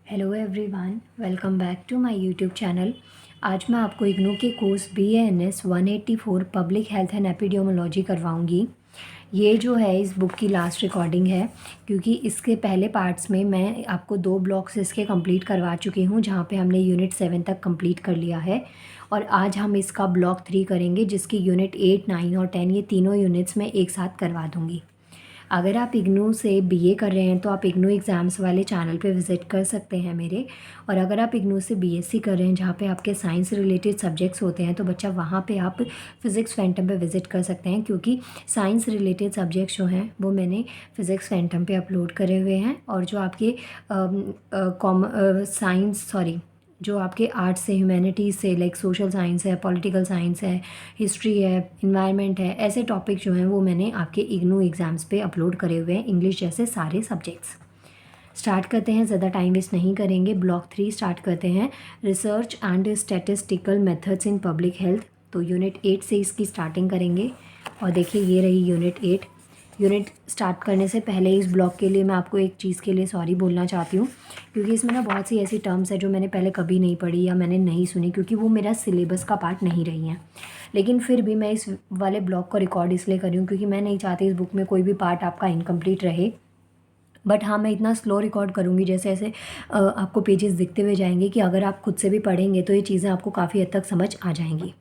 Hello everyone, welcome back to my YouTube channel. आज मैं आपको इग्नू के course BANS 184 public health and epidemiology करवाऊंगी। ये जो है इस बुक की लास्ट रिकॉर्डिंग है, क्योंकि इसके पहले पार्ट्स में मैं आपको 2 ब्लॉक्स इसके कंप्लीट करवा चुकी हूँ, जहाँ पे हमने यूनिट 7 तक कंप्लीट कर लिया है। और आज हम इसका ब्लॉक 3 करेंगे, जिसकी यूनिट 8, 9 और 10 ये तीनों यूनिट्स में एक साथ करवा दूँगी। अगर आप इग्नू से BA कर रहे हैं तो आप इग्नू एग्ज़ाम्स वाले चैनल पे विज़िट कर सकते हैं मेरे। और अगर आप इग्नू से BSc कर रहे हैं, जहाँ पे आपके साइंस रिलेटेड सब्जेक्ट्स होते हैं, तो बच्चा वहाँ पे आप फ़िज़िक्स फैंटम पे विज़िट कर सकते हैं, क्योंकि साइंस रिलेटेड सब्जेक्ट्स जो हैं वो मैंने फ़िज़िक्स फैंटम पे अपलोड करे हुए हैं। और जो आपके जो आपके आर्ट्स से, ह्यूमैनिटीज़ से, लाइक सोशल साइंस है, पॉलिटिकल साइंस है, हिस्ट्री है, इन्वायरमेंट है, ऐसे टॉपिक जो हैं वो मैंने आपके इग्नू एग्ज़ाम्स पे अपलोड करे हुए हैं, इंग्लिश जैसे सारे सब्जेक्ट्स। स्टार्ट करते हैं, ज़्यादा टाइम वेस्ट नहीं करेंगे। ब्लॉक 3 स्टार्ट करते हैं, research and statistical methods in public health. तो यूनिट 8 से इसकी स्टार्टिंग करेंगे। और देखिए, ये रही यूनिट 8। यूनिट स्टार्ट करने से पहले इस ब्लॉक के लिए मैं आपको एक चीज़ के लिए सॉरी बोलना चाहती हूँ, क्योंकि इसमें ना बहुत सी ऐसी टर्म्स है जो मैंने पहले कभी नहीं पढ़ी या मैंने नहीं सुनी, क्योंकि वो मेरा सिलेबस का पार्ट नहीं रही हैं। लेकिन फिर भी मैं इस वाले ब्लॉक को रिकॉर्ड इसलिए कर रही हूँ क्योंकि मैं नहीं चाहती इस बुक में कोई भी पार्ट आपका इनकम्प्लीट रहे। बट हाँ, मैं इतना स्लो रिकॉर्ड करूँगी, जैसे ऐसे आपको पेजेस दिखते हुए जाएंगे, कि अगर आप खुद से भी पढ़ेंगे तो ये चीज़ें आपको काफ़ी हद तक समझ आ जाएंगी।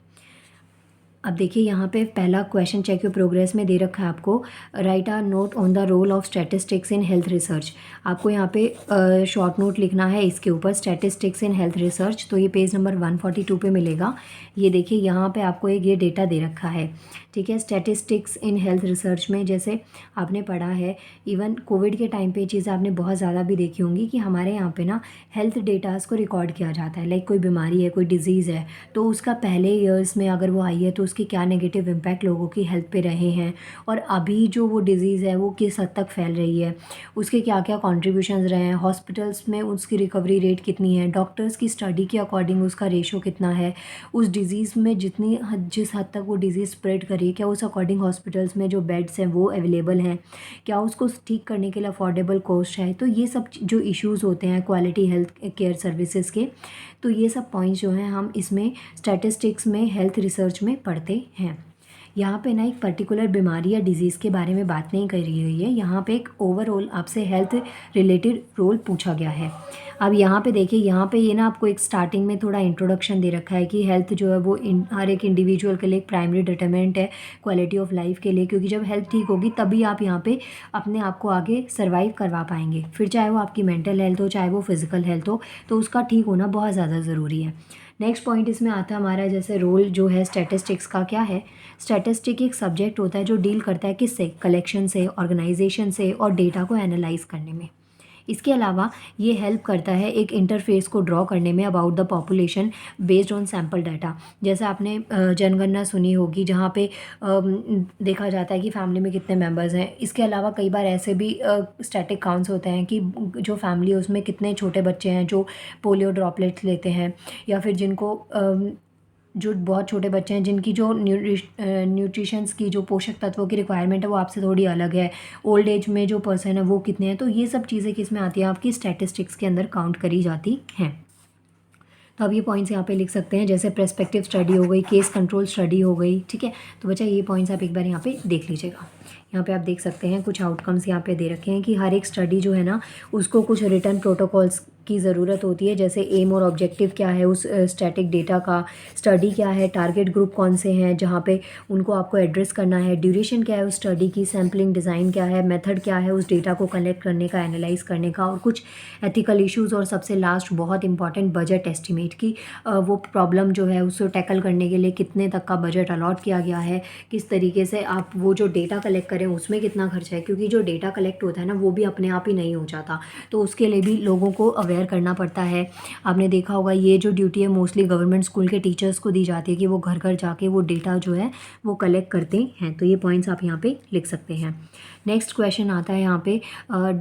अब देखिए, यहाँ पे पहला क्वेश्चन चेक योर प्रोग्रेस में दे रखा है आपको, write a note on the role of statistics in health research. आपको यहाँ पे शॉर्ट नोट लिखना है इसके ऊपर, स्टैटिस्टिक्स इन हेल्थ रिसर्च। तो ये पेज नंबर 142 पे मिलेगा। ये देखिए, यहाँ पे आपको एक ये डेटा दे रखा है, ठीक है। स्टैटिस्टिक्स इन हेल्थ रिसर्च में जैसे आपने पढ़ा है, इवन कोविड के टाइम पे चीज़ आपने बहुत ज़्यादा भी देखी होंगी, कि हमारे यहाँ पे ना हेल्थ डेटास को रिकॉर्ड किया जाता है। लाइक कोई बीमारी है, कोई डिजीज़ है, तो उसका पहले ईयर्स में अगर वो आई है तो उसके क्या नेगेटिव इम्पैक्ट लोगों की हेल्थ पे रहे हैं, और अभी जो वो डिज़ीज़ है वो किस हद तक फैल रही है, उसके क्या क्या कॉन्ट्रीब्यूशंस रहे हैं, हॉस्पिटल्स में उसकी रिकवरी रेट कितनी है, डॉक्टर्स की स्टडी के अकॉर्डिंग उसका रेशो कितना है, उस डिज़ीज़ में जिस हद तक वो डिज़ीज़ स्प्रेड करी, क्या उस अकॉर्डिंग हॉस्पिटल्स में जो बेड्स हैं वो अवेलेबल हैं, क्या उसको ठीक करने के लिए अफोर्डेबल कॉस्ट है। तो ये सब जो इश्यूज़ होते हैं क्वालिटी हेल्थ केयर सर्विसेज के, तो ये सब पॉइंट्स जो हैं हम इसमें स्टैटिस्टिक्स में हेल्थ रिसर्च में पढ़ते हैं। यहाँ पे ना एक पर्टिकुलर बीमारी या डिजीज़ के बारे में बात नहीं करी हुई है, यहाँ पे एक ओवरऑल आपसे हेल्थ रिलेटेड रोल पूछा गया है। अब यहाँ पे देखिए, यहाँ पे ये ना आपको एक स्टार्टिंग में थोड़ा इंट्रोडक्शन दे रखा है, कि हेल्थ जो है वो हर एक इंडिविजुअल के लिए एक प्राइमरी डिटरमिनेंट है क्वालिटी ऑफ लाइफ के लिए, क्योंकि जब हेल्थ ठीक होगी तभी आप यहाँ पे अपने आप को आगे सर्वाइव करवा पाएंगे। फिर चाहे वो आपकी मेंटल हेल्थ हो, चाहे वो फिजिकल हेल्थ हो, तो उसका ठीक होना बहुत ज़्यादा ज़रूरी है। नेक्स्ट पॉइंट इसमें आता है हमारा, जैसे रोल जो है स्टैटिस्टिक्स का क्या है। स्टैटिस्टिक एक सब्जेक्ट होता है जो डील करता है किससे, कलेक्शन से, ऑर्गेनाइजेशन से और डेटा को एनालाइज करने में। इसके अलावा ये हेल्प करता है एक इंटरफेस को ड्रॉ करने में about the population based on sample data. जैसे आपने जनगणना सुनी होगी, जहाँ पे देखा जाता है कि फैमिली में कितने मेंबर्स हैं। इसके अलावा कई बार ऐसे भी स्टैटिक काउंट्स होते हैं, कि जो फैमिली है उसमें कितने छोटे बच्चे हैं जो पोलियो ड्रॉपलेट्स लेते हैं, या फिर जिनको जो बहुत छोटे बच्चे हैं जिनकी जो न्यूट्रिशंस की, जो पोषक तत्वों की रिक्वायरमेंट है वो आपसे थोड़ी अलग है, ओल्ड एज में जो पर्सन है वो कितने हैं। तो ये सब चीज़ें किस में आती हैं, आपकी स्टैटिस्टिक्स के अंदर काउंट करी जाती हैं। तो अब ये पॉइंट्स यहाँ पे लिख सकते हैं, जैसे प्रेस्पेक्टिव स्टडी हो गई, केस कंट्रोल स्टडी हो गई, ठीक है। तो बच्चा ये पॉइंट्स आप एक बार यहाँ पे देख लीजिएगा। यहाँ पे आप देख सकते हैं कुछ आउटकम्स यहाँ पे दे रखे हैं, कि हर एक स्टडी जो है ना उसको कुछ रिटर्न प्रोटोकॉल्स की ज़रूरत होती है, जैसे एम और ऑब्जेक्टिव क्या है उस स्टैटिक डेटा का, स्टडी क्या है, टारगेट ग्रुप कौन से हैं जहाँ पे उनको आपको एड्रेस करना है, ड्यूरेशन क्या है उस स्टडी की, सैम्पलिंग डिज़ाइन क्या है, मेथड क्या है उस डेटा को कलेक्ट करने का, एनालाइज करने का, और कुछ एथिकल इश्यूज़, और सबसे लास्ट बहुत इंपॉर्टेंट बजट एस्टिमेट की, वो प्रॉब्लम जो है उसको टैकल करने के लिए कितने तक का बजट अलॉट किया गया है, किस तरीके से आप वो जो डेटा कलेक्ट करें उसमें कितना खर्चा है, क्योंकि जो डेटा कलेक्ट होता है ना वो भी अपने आप ही नहीं हो जाता, तो उसके लिए भी लोगों को अवेयर करना पड़ता है। आपने देखा होगा, ये जो ड्यूटी है मोस्टली गवर्नमेंट स्कूल के टीचर्स को दी जाती है, कि वो घर घर जाके वो डेटा जो है वो कलेक्ट करते हैं। तो ये पॉइंट्स आप यहाँ पे लिख सकते हैं। नेक्स्ट क्वेश्चन आता है यहाँ पे,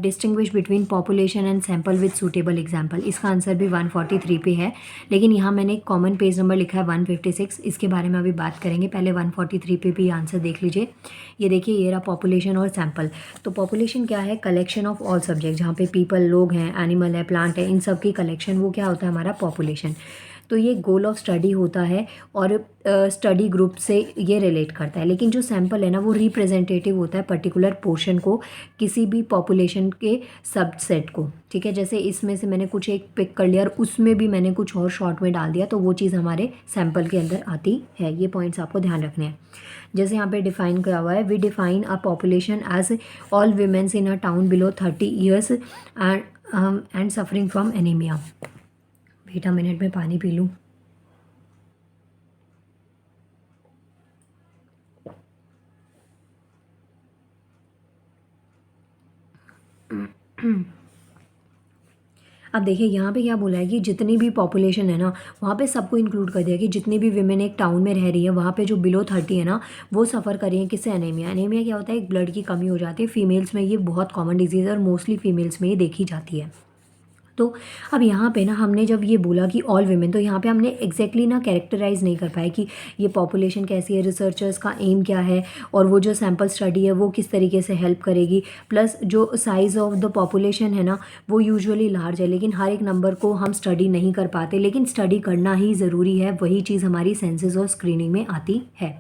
distinguish between population and sample with suitable example. इसका आंसर भी 143 पे है, लेकिन यहाँ मैंने एक कॉमन पेज नंबर लिखा है 156। इसके बारे में अभी बात करेंगे, पहले 143 पे भी आंसर देख लीजिए। ये देखिए, ये रहा पॉपुलेशन और सैम्पल। तो पॉपुलेशन क्या है, कलेक्शन ऑफ ऑल सब्जेक्ट, जहाँ पे पीपल लोग हैं, एनिमल है, प्लांट पार्ट है, इन सब की कलेक्शन, वो क्या होता है हमारा पॉपुलेशन। तो ये गोल ऑफ स्टडी होता है और स्टडी ग्रुप से ये रिलेट करता है। लेकिन जो सैम्पल है ना वो रिप्रेजेंटेटिव होता है पर्टिकुलर पोर्शन को, किसी भी पॉपुलेशन के सबसेट को, ठीक है। जैसे इसमें से मैंने कुछ एक पिक कर लिया और उसमें भी मैंने कुछ और शॉर्ट में डाल दिया, तो वो चीज़ हमारे सैम्पल के अंदर आती है। ये पॉइंट्स आपको ध्यान रखने हैं। जैसे यहाँ पे डिफाइन किया हुआ है, we define a population as all womens in a town below 30 years and suffering from anaemia. बेटा मिनट में पानी पी लूँ। अब देखिए यहाँ पे क्या बोला है कि जितनी भी पॉपुलेशन है ना वहाँ पे सबको इंक्लूड कर दिया कि जितनी भी विमेन एक टाउन में रह रही है वहाँ पे जो बिलो 30 है ना वो सफ़र कर रही है किससे, एनीमिया। एनीमिया क्या होता है, एक ब्लड की कमी हो जाती है। फीमेल्स में ये बहुत कॉमन डिजीज़ है और मोस्टली फीमेल्स में ये देखी जाती है। तो अब यहाँ पे ना हमने जब ये बोला कि ऑल वीमेन, तो यहाँ पे हमने एग्जैक्टली ना कैरेक्टराइज नहीं कर पाए कि ये पॉपुलेशन कैसी है, रिसर्चर्स का एम क्या है और वो जो सैम्पल स्टडी है वो किस तरीके से हेल्प करेगी। प्लस जो साइज़ ऑफ द पॉपुलेशन है ना वो यूजुअली लार्ज है, लेकिन हर एक नंबर को हम स्टडी नहीं कर पाते, लेकिन स्टडी करना ही ज़रूरी है। वही चीज़ हमारी सेंसस और स्क्रीनिंग में आती है।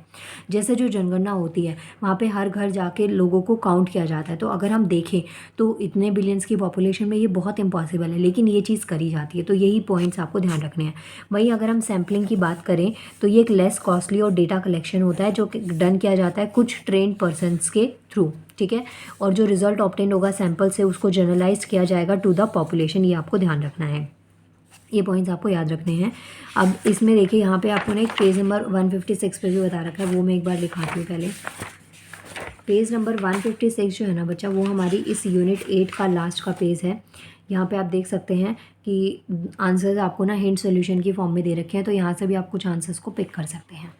जैसे जो जनगणना होती है वहाँ पे हर घर जाके लोगों को काउंट किया जाता है। तो अगर हम देखें तो इतने बिलियंस की पॉपुलेशन में ये बहुत इम्पॉसिबल है, लेकिन ये चीज़ करी जाती है। तो यही पॉइंट्स आपको ध्यान रखने हैं। वहीं अगर हम सैम्पलिंग की बात करें तो ये एक लेस कॉस्टली और डेटा कलेक्शन होता है जो डन किया जाता है कुछ ट्रेंड पर्सनस के थ्रू, ठीक है। और जो रिजल्ट ऑब्टेन होगा सैम्पल से उसको जनरलाइज किया जाएगा टू द पॉपुलेशन। ये आपको ध्यान रखना है, ये पॉइंट्स आपको याद रखने हैं। अब इसमें देखिए यहाँ पे आपको ना एक पेज नंबर 156 पे भी बता रखा है, वो मैं एक बार लिखाती हूँ पहले। पेज नंबर 156 जो है ना बच्चा वो हमारी इस यूनिट 8 का लास्ट का पेज है। यहाँ पे आप देख सकते हैं कि आंसर्स आपको ना हिंट सॉल्यूशन की फॉर्म में दे रखे हैं, तो यहाँ से भी आप कुछ आंसर्स को पिक कर सकते हैं।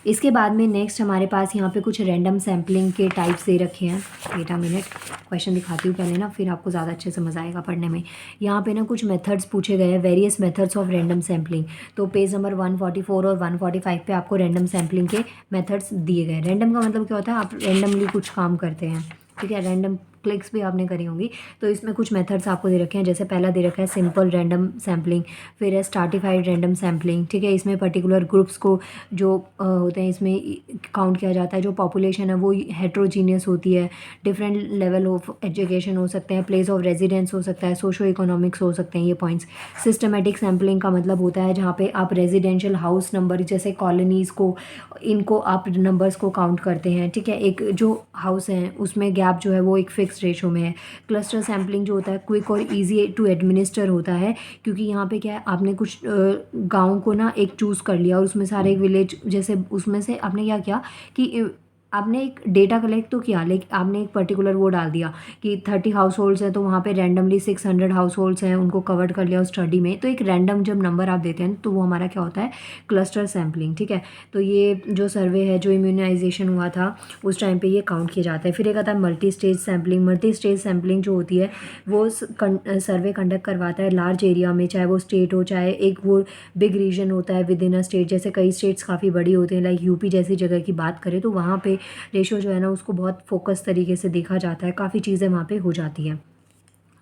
इसके बाद में नेक्स्ट हमारे पास यहाँ पे कुछ रैंडम सैम्पलिंग के टाइप्स दे रखे हैं। बेटा मिनट क्वेश्चन दिखाती हूँ पहले ना, फिर आपको ज़्यादा अच्छे से मज़ा आएगा पढ़ने में। यहाँ पे ना कुछ मेथड्स पूछे गए हैं, various methods of random sampling. तो पेज नंबर 144 और 145 पे आपको रैंडम सैम्पलिंग के मेथड्स दिए गए। रैंडम का मतलब क्या होता है, आप रैंडमली कुछ काम करते हैं, ठीक है। रैंडम क्लिक्स भी आपने करी होंगी। तो इसमें कुछ मेथड्स आपको दे रखे हैं। जैसे पहला दे रखा है सिंपल रैंडम सैम्पलिंग, फिर है स्ट्रैटिफाइड रैंडम सैम्पलिंग, ठीक है। इसमें पर्टिकुलर ग्रुप्स को जो होते हैं इसमें काउंट किया जाता है। जो पॉपुलेशन है वो हेट्रोजीनियस होती है, डिफरेंट लेवल ऑफ एजुकेशन हो सकते हैं, प्लेस ऑफ रेजिडेंस हो सकता है, सोशो इकोनॉमिक्स हो सकते हैं ये पॉइंट्स। सिस्टमेटिक सैम्पलिंग का मतलब होता है जहाँ पे आप रेजिडेंशियल हाउस नंबर जैसे कॉलोनीज़ को, इनको आप नंबर्स को काउंट करते हैं, ठीक है। एक जो हाउस है उसमें गैप जो है वो एक फिक्स रेशो में है। क्लस्टर सैम्पलिंग जो होता है क्विक और इजी टू एडमिनिस्टर होता है, क्योंकि यहाँ पे क्या है आपने कुछ गाँव को ना एक चूज़ कर लिया और उसमें सारे विलेज जैसे उसमें से आपने क्या किया कि आपने एक डेटा कलेक्ट तो किया, लेकिन आपने एक पर्टिकुलर वो डाल दिया कि 30 हाउस होल्ड्स हैं तो वहाँ पे रैंडमली 600 हाउस होल्ड्स हैं उनको कवर कर लिया उस स्टडी में। तो एक रैंडम जब नंबर आप देते हैं तो वो हमारा क्या होता है, क्लस्टर सैम्पलिंग, ठीक है। तो ये जो सर्वे है जो इम्यूनाइजेशन हुआ था उस टाइम पे ये काउंट किया जाता है। फिर एक आता है multi stage sampling. Multi stage sampling जो होती है वो सर्वे कंडक्ट करवाता है लार्ज एरिया में, चाहे वो स्टेट हो चाहे एक वो बिग रीजन होता है विद इन अ स्टेट। जैसे कई स्टेट्स काफ़ी बड़ी होते हैं, लाइक यूपी जैसी जगह की बात करें तो वहाँ पे रेशो जो है ना उसको बहुत फोकस तरीके से देखा जाता है, काफ़ी चीज़ें वहाँ पे हो जाती हैं।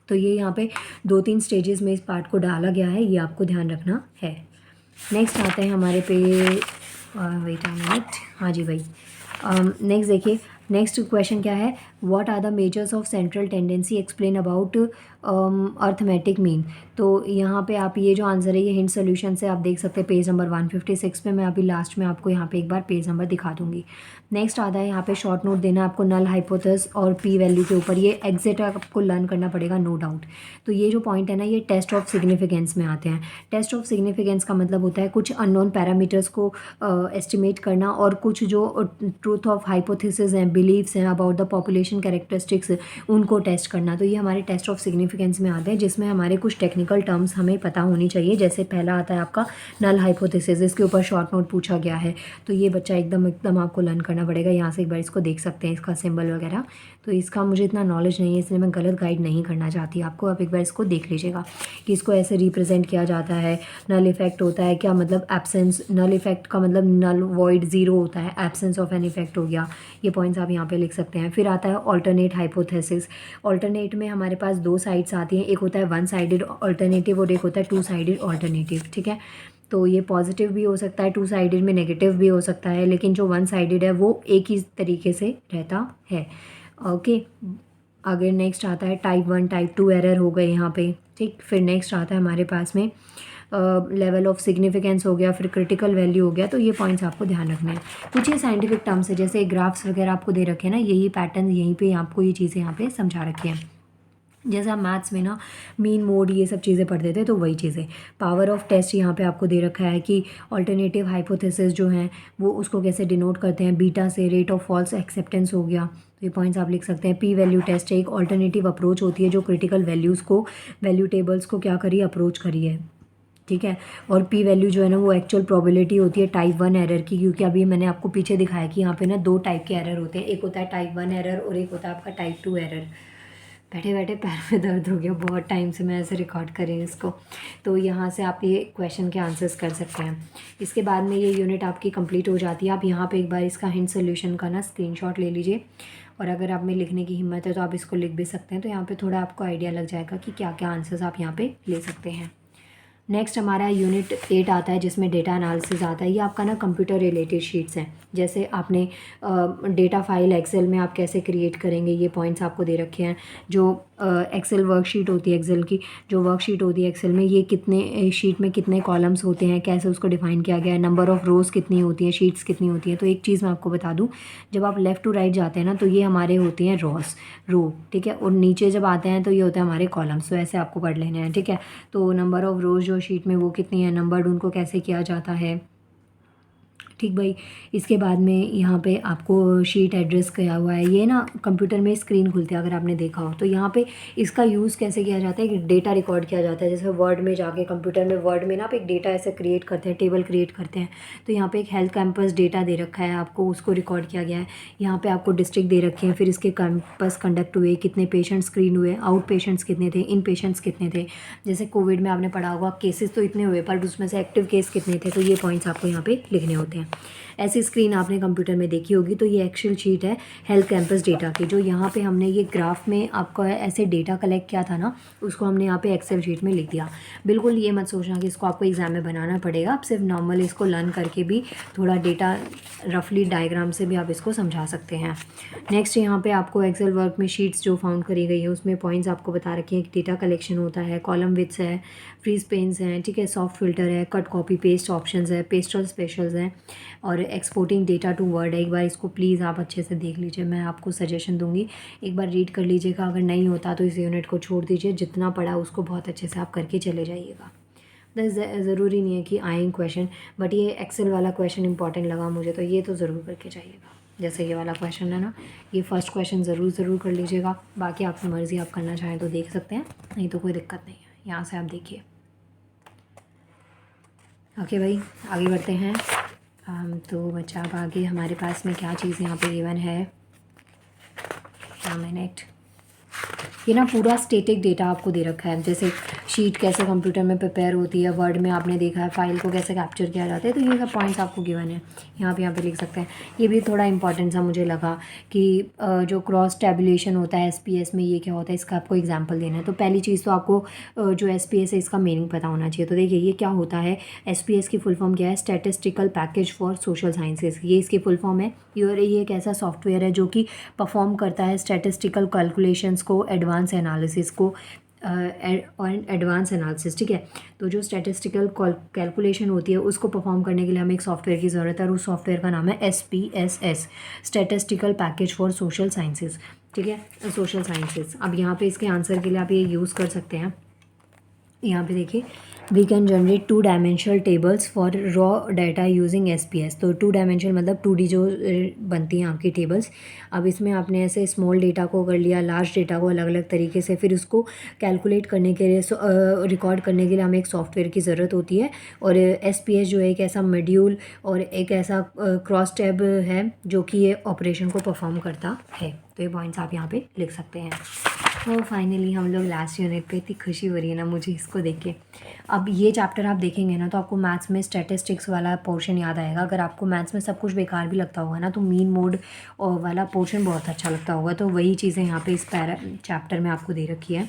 तो ये यहाँ पे 2-3 स्टेजेस में इस पार्ट को डाला गया है, ये आपको ध्यान रखना है। नेक्स्ट आते हैं हमारे पे, वेट अ मिनट, हाँ जी भाई। नेक्स्ट देखिए, नेक्स्ट क्वेश्चन क्या है, what are the measures of central tendency explain about arithmetic mean. तो यहाँ पे आप ये जो आंसर है ये हिंट सोल्यूशन से आप देख सकते हैं पेज नंबर 156 पे। मैं अभी लास्ट में आपको यहाँ पे एक बार पेज नंबर दिखा दूँगी। नेक्स्ट आता है यहाँ पे शॉर्ट नोट देना आपको नल हाइपोथेसिस और पी वैल्यू के ऊपर। ये एग्जैक्ट आपको लर्न करना पड़ेगा नो डाउट। तो ये जो पॉइंट है ना ये टेस्ट ऑफ सिग्निफिकेंस में आते हैं। टेस्ट ऑफ सिग्निफिकेंस का मतलब होता है कुछ अननोन पैरामीटर्स को एस्टिमेट करना और कुछ जो ट्रूथ ऑफ हाइपोथेसिस हैं, बिलीव्स हैं अबाउट द पॉपुलेशन कैरेक्टरिस्टिक्स, उनको टेस्ट करना। तो ये हमारे टेस्ट ऑफ सिग्निफिकेंस में आते हैं, जिसमें हमारे कुछ टेक्निकल टर्म्स हमें पता होनी चाहिए। जैसे पहला आता है आपका नल हाइपोथेसिस, इसके ऊपर शॉर्ट नोट पूछा गया है। तो ये बच्चा एकदम आपको लर्न करना पड़ेगा। यहाँ से एक बार इसको देख सकते हैं, इसका सिंबल वगैरह। तो इसका मुझे इतना नॉलेज नहीं है, इसलिए मैं गलत गाइड नहीं करना चाहती आपको। आप एक बार इसको देख लीजिएगा कि इसको ऐसे रिप्रेजेंट किया जाता है। नल इफेक्ट होता है क्या, मतलब एब्सेंस, नल इफेक्ट का मतलब नल वॉइड ज़ीरो होता है, एब्सेंस ऑफ एन इफेक्ट हो गया। ये पॉइंट्स आप यहाँ पे लिख सकते हैं। फिर आता है ऑल्टरनेट हाइपोथेसिस। ऑल्टरनेट में हमारे पास दो साइड्स आती हैं, एक होता है वन साइडेड ऑल्टरनेटिव और एक होता है टू साइडेड ऑल्टरनेटिव, ठीक है। तो ये पॉजिटिव भी हो सकता है, टू साइडेड में नेगेटिव भी हो सकता है, लेकिन जो वन साइडेड है वो एक ही तरीके से रहता है। ओके, आगे नेक्स्ट आता है टाइप 1 टाइप 2 एरर हो गए यहाँ पे, ठीक। फिर नेक्स्ट आता है हमारे पास में लेवल ऑफ सिग्निफिकेंस हो गया, फिर क्रिटिकल वैल्यू हो गया। तो ये पॉइंट्स आपको ध्यान रखने हैं। कुछ ये साइंटिफिक टर्म्स है, जैसे ग्राफ्स वगैरह आपको दे रखे हैं ना, यही पैटर्न यहीं पे आपको ये चीज़ें यहाँ पे समझा रखी हैं। जैसे आप मैथ्स में ना मीन मोड ये सब चीज़ें पढ़ते थे, तो वही चीज़ें। पावर ऑफ टेस्ट यहाँ पे आपको दे रखा है कि ऑल्टरनेटिव हाइपोथेसिस जो हैं वो उसको कैसे डिनोट करते हैं, बीटा से। रेट ऑफ फॉल्स एक्सेप्टेंस हो गया, तो ये पॉइंट्स आप लिख सकते हैं। पी वैल्यू टेस्ट एक ऑल्टरनेटिव अप्रोच होती है जो क्रिटिकल वैल्यूज़ को, वैल्यू टेबल्स को क्या करी, अप्रोच करी है, ठीक है। और पी वैल्यू जो है ना वो एक्चुअल प्रोबेबिलिटी होती है टाइप 1 एरर की, क्योंकि अभी मैंने आपको पीछे दिखाया कि यहाँ पे ना दो टाइप के एरर होते हैं, एक होता है टाइप 1 एरर और एक होता है आपका टाइप 2 एरर। बैठे बैठे पैर में दर्द हो गया, बहुत टाइम से मैं ऐसे रिकॉर्ड कर रही हूँ इसको। तो यहाँ से आप ये क्वेश्चन के आंसर्स कर सकते हैं। इसके बाद में ये यूनिट आपकी कंप्लीट हो जाती है। आप यहाँ पे एक बार इसका हिंट सोल्यूशन का ना स्क्रीनशॉट ले लीजिए, और अगर आप में लिखने की हिम्मत है तो आप इसको लिख भी सकते हैं। तो यहाँ पे थोड़ा आपको आइडिया लग जाएगा कि क्या क्या आंसर्स आप यहाँ पे ले सकते हैं। नेक्स्ट हमारा यूनिट 8 आता है, जिसमें डेटा एनालिसिस आता है। ये आपका ना कंप्यूटर रिलेटेड शीट्स हैं। जैसे आपने डेटा फाइल एक्सेल में आप कैसे क्रिएट करेंगे, ये पॉइंट्स आपको दे रखे हैं। जो एक्सेल वर्कशीट होती है, एक्सेल की जो वर्कशीट होती है एक्सेल में, ये कितने शीट में कितने कॉलम्स होते हैं, कैसे उसको डिफाइन किया गया है, नंबर ऑफ़ रोज़ कितनी होती है, शीट्स कितनी होती हैं। तो एक चीज़ मैं आपको बता दूँ, जब आप लेफ़्ट टू राइट जाते हैं ना तो ये हमारे होते हैं रो, ठीक है। और नीचे जब आते हैं तो ये होता है हमारे कॉलम्स। तो ऐसे आपको पढ़ लेने हैं, ठीक है। तो नंबर ऑफ़ रोज़ जो शीट में वो कितनी है, नंबर्ड उनको कैसे किया जाता है, ठीक भाई। इसके बाद में यहाँ पे आपको शीट एड्रेस किया हुआ है। ये ना कंप्यूटर में स्क्रीन खुलती है, अगर आपने देखा हो तो यहाँ पे इसका यूज़ कैसे किया जाता है कि डेटा रिकॉर्ड किया जाता है। जैसे वर्ड में जाके कंप्यूटर में, वर्ड में ना आप एक डेटा ऐसे क्रिएट करते हैं, टेबल क्रिएट करते हैं। तो यहाँ पे एक हेल्थ कैंपस डेटा दे रखा है आपको, उसको रिकॉर्ड किया गया है। यहाँ पे आपको डिस्ट्रिक्ट दे रखे हैं, फिर इसके कैंपस कंडक्ट हुए, कितने पेशेंट स्क्रीन हुए, आउट पेशेंट्स कितने थे, इन पेशेंट्स कितने थे। जैसे कोविड में आपने पढ़ा होगा केसेस तो इतने हुए, पर उसमें से एक्टिव केस कितने थे। तो ये पॉइंट्स आपको यहाँ पे लिखने होते हैं। ऐसी स्क्रीन आपने कंप्यूटर में देखी होगी। तो ये एक्सेल शीट है हेल्थ कैंपस डेटा की, जो यहाँ पे हमने ये ग्राफ में आपका ऐसे डेटा कलेक्ट किया था ना, उसको हमने यहाँ पे एक्सेल शीट में लिख दिया। बिल्कुल ये मत सोचना कि इसको आपको एग्जाम में बनाना पड़ेगा, आप सिर्फ नॉर्मल इसको लर्न करके भी थोड़ा डेटा रफली डायग्राम से भी आप इसको समझा सकते हैं। नेक्स्ट यहाँ पे आपको एक्सेल वर्क में शीट्स जो फाउंड करी गई है उसमें पॉइंट्स आपको बता रखे हैं कि डेटा कलेक्शन होता है, कॉलम विड्स है, फ्रीज पेन्स हैं, ठीक है, सॉफ्ट फिल्टर है, कट कॉपी पेस्ट ऑप्शंस है, पेस्टल स्पेशल्स हैं, और एक्सपोर्टिंग डेटा टू वर्ड है। एक बार इसको प्लीज़ आप अच्छे से देख लीजिए, मैं आपको सजेशन दूंगी, एक बार रीड कर लीजिएगा। अगर नहीं होता तो इस यूनिट को छोड़ दीजिए, जितना पढ़ा उसको बहुत अच्छे से आप करके चले जाइएगा। ज़रूरी नहीं है कि आए क्वेश्चन, बट ये एक्सेल वाला क्वेश्चन इंपॉर्टेंट लगा मुझे, तो ये तो ज़रूर करके जाइएगा। जैसे ये वाला क्वेश्चन है ना, ये फर्स्ट क्वेश्चन ज़रूर कर लीजिएगा। बाकी आपकी मर्ज़ी, आप करना चाहें तो देख सकते हैं, नहीं तो कोई दिक्कत नहीं है। यहाँ से आप देखिए। ओके भाई, आगे बढ़ते हैं। तो बच्चा अब आगे हमारे पास में क्या चीज़ यहाँ पे गिवन है, 1 मिनट। ये ना पूरा स्टैटिक डेटा आपको दे रखा है, जैसे शीट कैसे कंप्यूटर में प्रिपेयर होती है, वर्ड में आपने देखा है फाइल को कैसे कैप्चर किया जाता है। तो ये सब पॉइंट्स आपको गिवन है, यहाँ पे लिख सकते हैं। ये भी थोड़ा इंपॉर्टेंट सा मुझे लगा कि जो क्रॉस टैबुलेशन होता है एसपीएस में, ये क्या होता है, इसका आपको एग्जांपल देना है। तो पहली चीज़ तो आपको जो एसपीएस है इसका मीनिंग पता होना चाहिए। तो देखिए ये क्या होता है, एसपीएस की फुल फॉर्म क्या है, statistical package for social sciences, ये इसकी फुल फॉर्म है। ये एक ऐसा सॉफ्टवेयर है जो कि परफॉर्म करता है स्टैटिस्टिकल कैलकुलेशंस को, एडवांस एनालिसिस को और एडवांस एनालिसिस, ठीक है। तो जो स्टैटिस्टिकल कैलकुलेशन होती है उसको परफॉर्म करने के लिए हमें एक सॉफ्टवेयर की ज़रूरत है, और उस सॉफ्टवेयर का नाम है SPSS, statistical package for social sciences, ठीक है, सोशल साइंसेज। अब यहाँ पे इसके आंसर के लिए आप ये यूज़ कर सकते हैं। यहाँ पे देखिए, we can generate 2 dimensional tables for raw data using SPSS. तो 2 डायमेंशनल मतलब 2D जो बनती हैं आपकी टेबल्स। अब इसमें आपने ऐसे स्मॉल डेटा को कर लिया, लार्ज डेटा को अलग अलग तरीके से, फिर उसको कैलकुलेट करने के लिए, रिकॉर्ड करने के लिए हमें एक सॉफ्टवेयर की ज़रूरत होती है। और एसपीएस जो है एक ऐसा मॉड्यूल और एक ऐसा क्रॉस टैब है जो कि ये ऑपरेशन को परफॉर्म करता है। तो ये पॉइंट्स आप यहाँ पे लिख सकते हैं। तो फाइनली हम लोग लास्ट यूनिट पे, इतनी खुशी हो रही है ना मुझे इसको देख के। अब ये चैप्टर आप देखेंगे ना तो आपको मैथ्स में स्टैटिस्टिक्स वाला पोर्शन याद आएगा। अगर आपको मैथ्स में सब कुछ बेकार भी लगता होगा ना तो मीन मोड वाला पोर्शन बहुत अच्छा लगता होगा। तो वही चीज़ें यहाँ पे इस चैप्टर में आपको दे रखी है।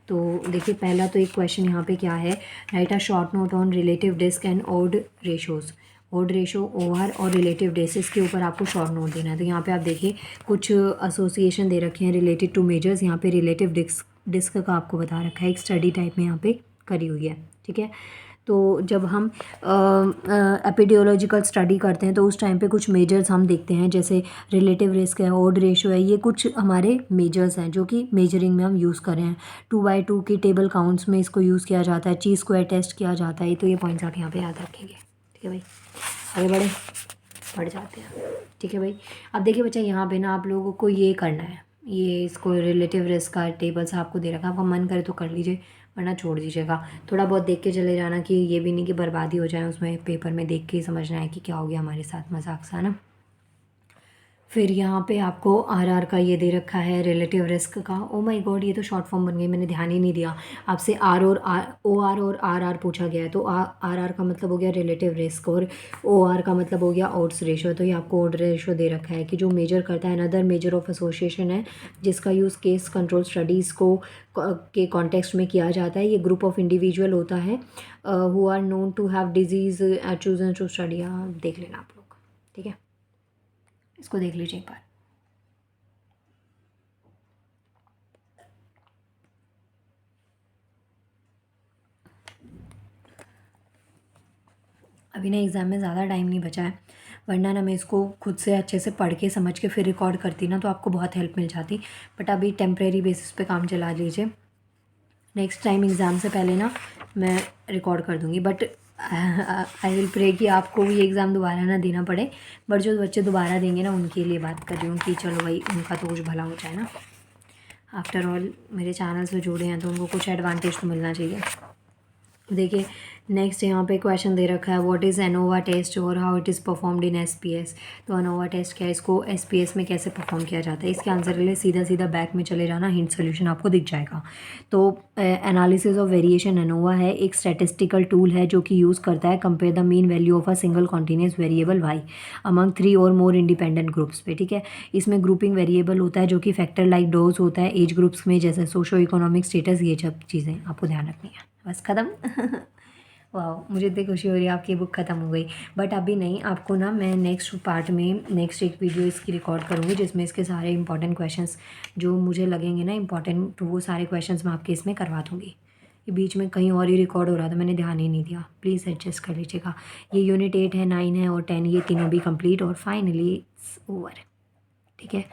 तो देखिए, पहला तो एक क्वेश्चन यहाँ पे क्या है, write a short note on relative risk and odd ratios. Odd ratio, OR और रिलेटिव डिस्क, इसके ऊपर आपको शॉर्ट नोट देना है। तो यहाँ पे आप देखिए कुछ एसोसिएशन दे रखे हैं रिलेटेड टू मेजर्स। यहाँ पे रिलेटिव डिस्क का आपको बता रखा है, एक स्टडी टाइप में यहाँ पे करी हुई है, ठीक है। तो जब हम एपिडियोलॉजिकल स्टडी करते हैं तो उस टाइम पे कुछ मेजर्स हम देखते हैं, जैसे रिलेटिव रिस्क है, ऑड रेशो है, ये कुछ हमारे मेजर्स हैं जो कि मेजरिंग में हम यूज़ कर रहे हैं। 2/2 की टेबल काउंट्स में इसको यूज़ किया जाता है, ची स्क्वायर टेस्ट किया जाता है। तो ये पॉइंट्स आप यहाँ पे याद रखेंगे, ठीक है भाई। आगे बढ़ जाते हैं, ठीक है भाई। अब देखिए बच्चा, यहाँ पे ना आप लोगों को ये करना है, ये इसको रिलेटिव रिस्क का टेबल्स आपको दे रखा है, आपका मन करे तो कर लीजिए वरना छोड़ दीजिएगा। थोड़ा बहुत देख के चले जाना, कि ये भी नहीं कि बर्बादी हो जाए, उसमें पेपर में देख के ही समझना है कि क्या हो गया हमारे साथ, मजाक सा ना। फिर यहाँ पे आपको आरआर का ये दे रखा है, रिलेटिव रिस्क का। ओ माय गॉड, ये तो शॉर्ट फॉर्म बन गई, मैंने ध्यान ही नहीं दिया। आपसे आर और ओ आर और आर पूछा गया है, तो आर आर का मतलब हो गया रिलेटिव रिस्क और ओ आर का मतलब हो गया ऑड्स रेशो। तो ये आपको ऑड रेशो दे रखा है कि जो मेजर करता है, अनदर मेजर ऑफ एसोसिएशन है जिसका यूज़ केस कंट्रोल स्टडीज़ को के कॉन्टेक्स्ट में किया जाता है। ये ग्रुप ऑफ इंडिविजुअल होता है who are known to have disease chosen to study. देख लेना आप लोग, ठीक है, इसको देख लीजिए एक बार। अभी ना एग्ज़ाम में ज़्यादा टाइम नहीं बचा है, वरना ना मैं इसको खुद से अच्छे से पढ़ के समझ के फिर रिकॉर्ड करती ना तो आपको बहुत हेल्प मिल जाती। बट अभी टेम्प्रेरी बेसिस पे काम चला लीजिए, नेक्स्ट टाइम एग्ज़ाम से पहले ना मैं रिकॉर्ड कर दूँगी। बट आई विल प्रे कि आपको भी एग्ज़ाम दोबारा ना देना पड़े। बट जो बच्चे दोबारा देंगे ना उनके लिए बात कर रही हूँ कि चलो भाई उनका तो कुछ भला हो जाए ना। आफ्टर ऑल मेरे चैनल से जुड़े हैं तो उनको कुछ एडवांटेज तो मिलना चाहिए। देखिए नेक्स्ट यहाँ पे क्वेश्चन दे रखा है, व्हाट इज़ एनोवा टेस्ट और how it is performed in SPS. तो एनोवा टेस्ट क्या है, इसको एसपीएस में कैसे परफॉर्म किया जाता है, इसके आंसर के लिए सीधा सीधा बैक में चले जाना, हिंट सोल्यूशन आपको दिख जाएगा। तो एनालिसिस ऑफ वेरिएशन एनोवा है, एक स्टैटिस्टिकल टूल है जो कि यूज़ करता है compare the mean value of a single continuous variable Y among 3 और मोर इंडिपेंडेंट ग्रुप्स पे, ठीक है। इसमें ग्रुपिंग वेरिएबल होता है जो कि फैक्टर लाइक डोज होता है एज ग्रुप्स में, जैसे सोशो इकोनॉमिक स्टेटस, ये सब चीज़ें आपको ध्यान रखनी है। बस ख़त्म। वाह, मुझे इतनी खुशी हो रही है, आपकी बुक ख़त्म हो गई। बट अभी नहीं, आपको ना मैं नेक्स्ट पार्ट में नेक्स्ट एक वीडियो इसकी रिकॉर्ड करूँगी जिसमें इसके सारे इंपॉर्टेंट क्वेश्चंस जो मुझे लगेंगे ना इंपॉर्टेंट, तो वो सारे क्वेश्चंस मैं आपके इसमें करवा दूँगी। ये बीच में कहीं और ही रिकॉर्ड हो रहा था, मैंने ध्यान ही नहीं दिया, प्लीज़ एडजस्ट कर लीजिएगा। ये यूनिट 8 है, 9 है और 10, ये तीनों भी कंप्लीट और फाइनली इट्स ओवर, ठीक है।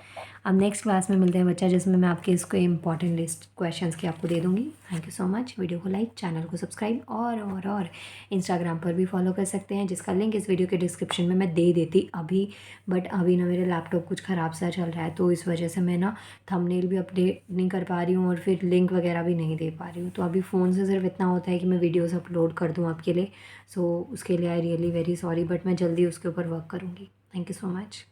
अब नेक्स्ट क्लास में मिलते हैं बच्चा, जिसमें मैं आपके इसको इंपॉर्टेंट लिस्ट क्वेश्चंस की आपको दे दूँगी। Thank you so much. Video को लाइक, चैनल को सब्सक्राइब और इंस्टाग्राम पर भी फॉलो कर सकते हैं, जिसका लिंक इस वीडियो के डिस्क्रिप्शन में मैं दे देती अभी। बट अभी ना मेरा लैपटॉप कुछ ख़राब सा चल रहा है, तो इस वजह से मैं ना थंबनेल भी अपडेट नहीं कर पा रही हूँ और फिर लिंक वगैरह भी नहीं दे पा रही हूँ। तो अभी फ़ोन से सिर्फ इतना होता है कि मैं वीडियोज़ अपलोड कर दूँ आपके लिए। सो उसके लिए I really very sorry, but मैं जल्दी उसके ऊपर वर्क करूँगी। Thank you so much.